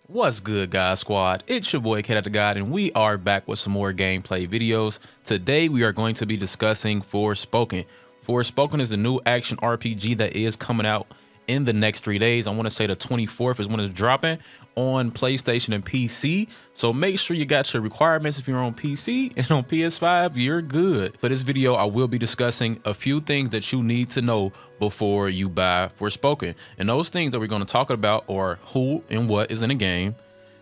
What's good, guys squad? It's your boy Cat the God, and we are back with some more gameplay videos. Today we are going to be discussing Forspoken. Forspoken is a new action RPG that is coming out in the next 3 days. I want to say the 24th is when it's dropping on PlayStation and PC. So make sure you got your requirements if you're on PC, and on PS5 you're good. For this video, I will be discussing a few things that you need to know before you buy Forspoken. And those things that we're going to talk about are who and what is in the game,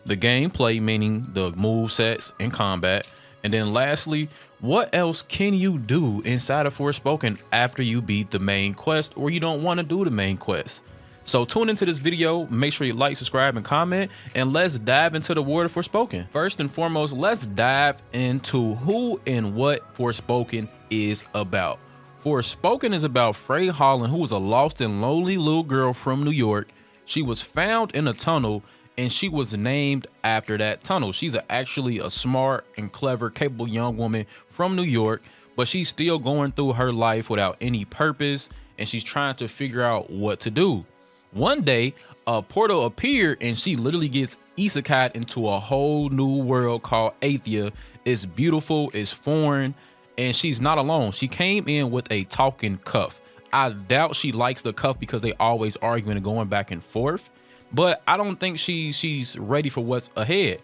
the gameplay, meaning the move sets and combat, and then lastly, what else can you do inside of Forspoken after you beat the main quest or you don't want to do the main quest. So tune into this video, make sure you like, subscribe, and comment, and let's dive into the world of Forspoken. First and foremost, let's dive into who and what Forspoken is about. Forspoken is about Frey Holland, who was a lost and lonely little girl from New York. She was found in a tunnel, and she was named after that tunnel. She's actually a smart and clever, capable young woman from New York, but she's still going through her life without any purpose, and she's trying to figure out what to do. One day, a portal appeared, and she literally gets isekai'd into a whole new world called Athia. It's beautiful, it's foreign, and she's not alone. She came in with a talking cuff. I doubt she likes the cuff because they always arguing and going back and forth, but I don't think she's ready for what's ahead.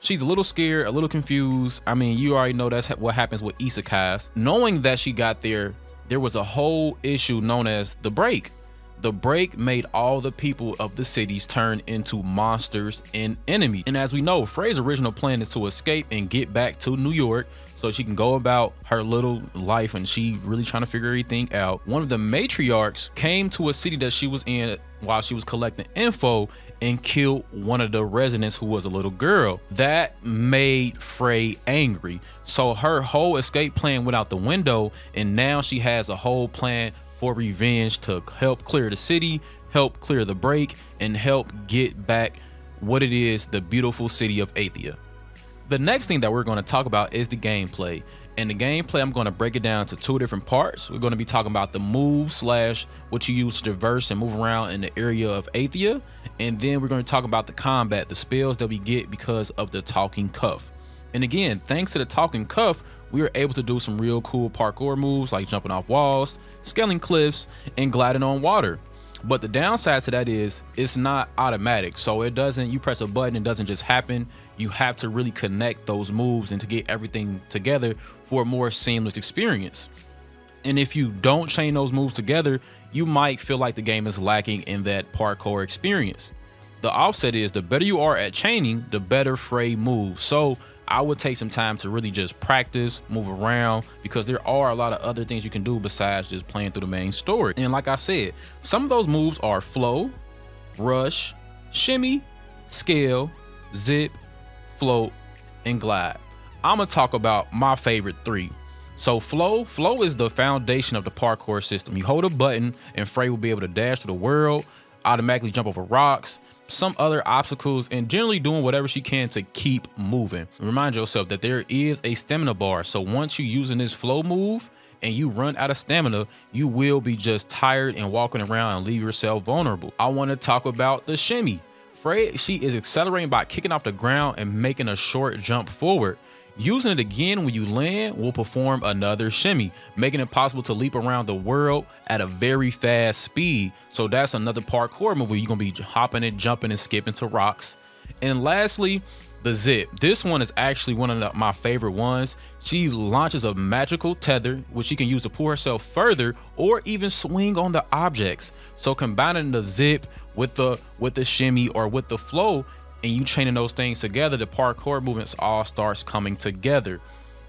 She's a little scared, a little confused. I mean, you already know that's what happens with isekais. Knowing that she got there was a whole issue known as the break. The break made all the people of the cities turn into monsters and enemies. And as we know, Frey's original plan is to escape and get back to New York so she can go about her little life, and she really trying to figure everything out. One of the matriarchs came to a city that she was in while she was collecting info and killed one of the residents who was a little girl. That made Frey angry. So her whole escape plan went out the window, and now she has a whole plan for revenge to help clear the city, help clear the break, and help get back what it is, the beautiful city of Athia. The next thing that we're going to talk about is the gameplay. And the gameplay, I'm going to break it down to two different parts. We're going to be talking about the move slash what you use to traverse and move around in the area of Athia. And then we're going to talk about the combat, the spells that we get because of the talking cuff. And again, thanks to the talking cuff, we were able to do some real cool parkour moves like jumping off walls, scaling cliffs, and gliding on water. But the downside to that is it's not automatic. So it doesn't, you press a button, it doesn't just happen. You have to really connect those moves and to get everything together for a more seamless experience. And if you don't chain those moves together, you might feel like the game is lacking in that parkour experience. The offset is the better you are at chaining, the better Frey moves. So I would take some time to really just practice, move around, because there are a lot of other things you can do besides just playing through the main story. And like I said, some of those moves are flow, rush, shimmy, scale, zip, float, and glide. I'm gonna talk about my favorite three. So flow is the foundation of the parkour system. You hold a button and Frey will be able to dash through the world, automatically jump over rocks, some other obstacles, and generally doing whatever she can to keep moving. Remind yourself that there is a stamina bar. So once you're using this flow move and you run out of stamina, you will be just tired and walking around and leave yourself vulnerable. I want to talk about the shimmy. Frey, she is accelerating by kicking off the ground and making a short jump forward. Using it again when you land will perform another shimmy, making it possible to leap around the world at a very fast speed. So that's another parkour move where you're gonna be hopping and jumping and skipping to rocks. And lastly, the zip. This one is actually one of my favorite ones. She launches a magical tether, which she can use to pull herself further or even swing on the objects. So combining the zip with the shimmy or with the flow, and you chaining those things together, the parkour movements all starts coming together.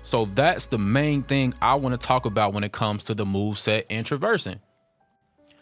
So that's the main thing I want to talk about when it comes to the move set and traversing.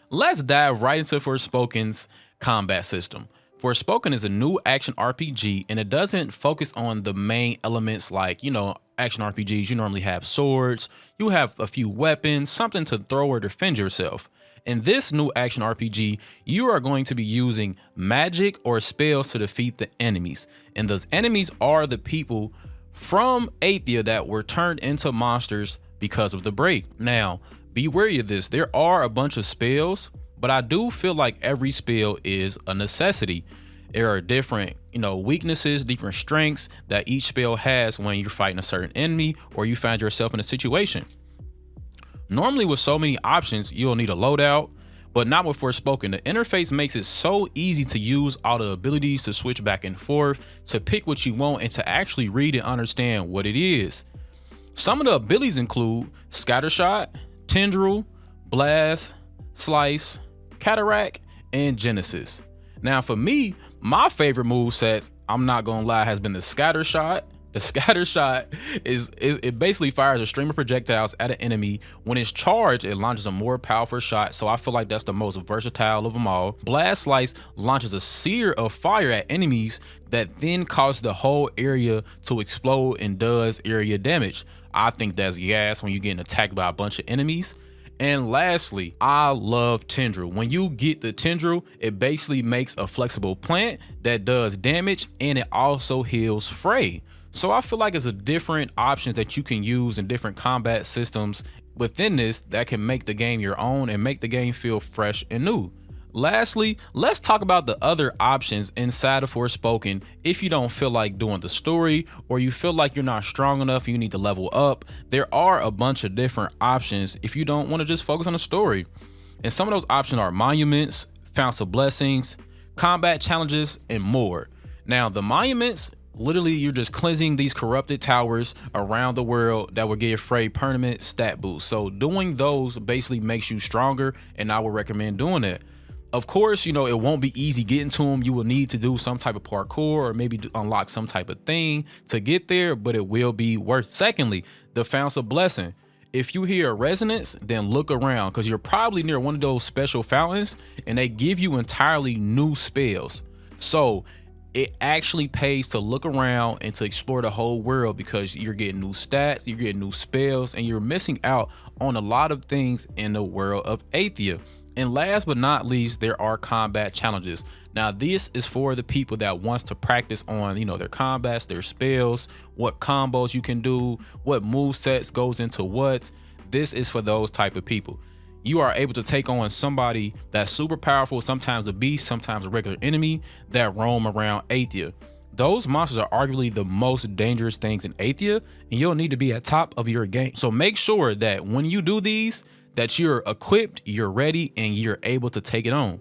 Let's dive right into Forspoken's combat system. Forspoken is a new action RPG, and it doesn't focus on the main elements like, you know, action RPGs. You normally have swords, you have a few weapons, something to throw or defend yourself. In this new action RPG, you are going to be using magic or spells to defeat the enemies. And those enemies are the people from Athia that were turned into monsters because of the break. Now, be wary of this. There are a bunch of spells, but I do feel like every spell is a necessity. There are different, weaknesses, different strengths that each spell has when you're fighting a certain enemy or you find yourself in a situation. Normally with so many options, you'll need a loadout, but not with Forspoken. The interface makes it so easy to use all the abilities, to switch back and forth, to pick what you want, and to actually read and understand what it is. Some of the abilities include Scattershot, Tendril, Blast, Slice, Cataract, and Genesis. Now for me, my favorite movesets, I'm not gonna lie, has been the Scattershot. The Scattershot is it basically fires a stream of projectiles at an enemy. When it's charged, it launches a more powerful shot, so I feel like that's the most versatile of them all. Blast Slice launches a sear of fire at enemies that then causes the whole area to explode and does area damage. I think that's gas when you're getting attacked by a bunch of enemies. And lastly, I love Tendril. When you get the Tendril, it basically makes a flexible plant that does damage, and it also heals Frey. So I feel like it's a different options that you can use in different combat systems within this that can make the game your own and make the game feel fresh and new. Lastly, let's talk about the other options inside of Forspoken if you don't feel like doing the story or you feel like you're not strong enough, you need to level up. There are a bunch of different options if you don't want to just focus on the story. And some of those options are monuments, founts of blessings, combat challenges, and more. Now, the monuments, literally you're just cleansing these corrupted towers around the world that will give Frey permanent stat boost. So doing those basically makes you stronger, and I would recommend doing it. Of course, it won't be easy getting to them. You will need to do some type of parkour or maybe unlock some type of thing to get there, but it will be worth. Secondly, the founts of blessing. If you hear a resonance, then look around because you're probably near one of those special fountains and they give you entirely new spells. So it actually pays to look around and to explore the whole world because you're getting new stats, you're getting new spells, and you're missing out on a lot of things in the world of Athia. And last but not least, there are combat challenges. Now, this is for the people that wants to practice on, their combats, their spells, what combos you can do, what move sets goes into what. This is for those type of people. You are able to take on somebody that's super powerful, sometimes a beast, sometimes a regular enemy that roam around Athia. Those monsters are arguably the most dangerous things in Athia, and you'll need to be at top of your game. So make sure that when you do these, that you're equipped, you're ready, and you're able to take it on.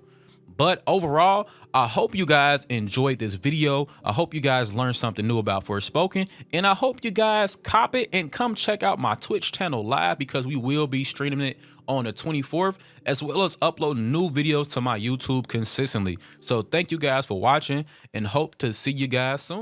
But overall, I hope you guys enjoyed this video. I hope you guys learned something new about Forspoken, and I hope you guys cop it and come check out my Twitch channel live because we will be streaming it on the 24th, as well as uploading new videos to my YouTube consistently. So thank you guys for watching and hope to see you guys soon.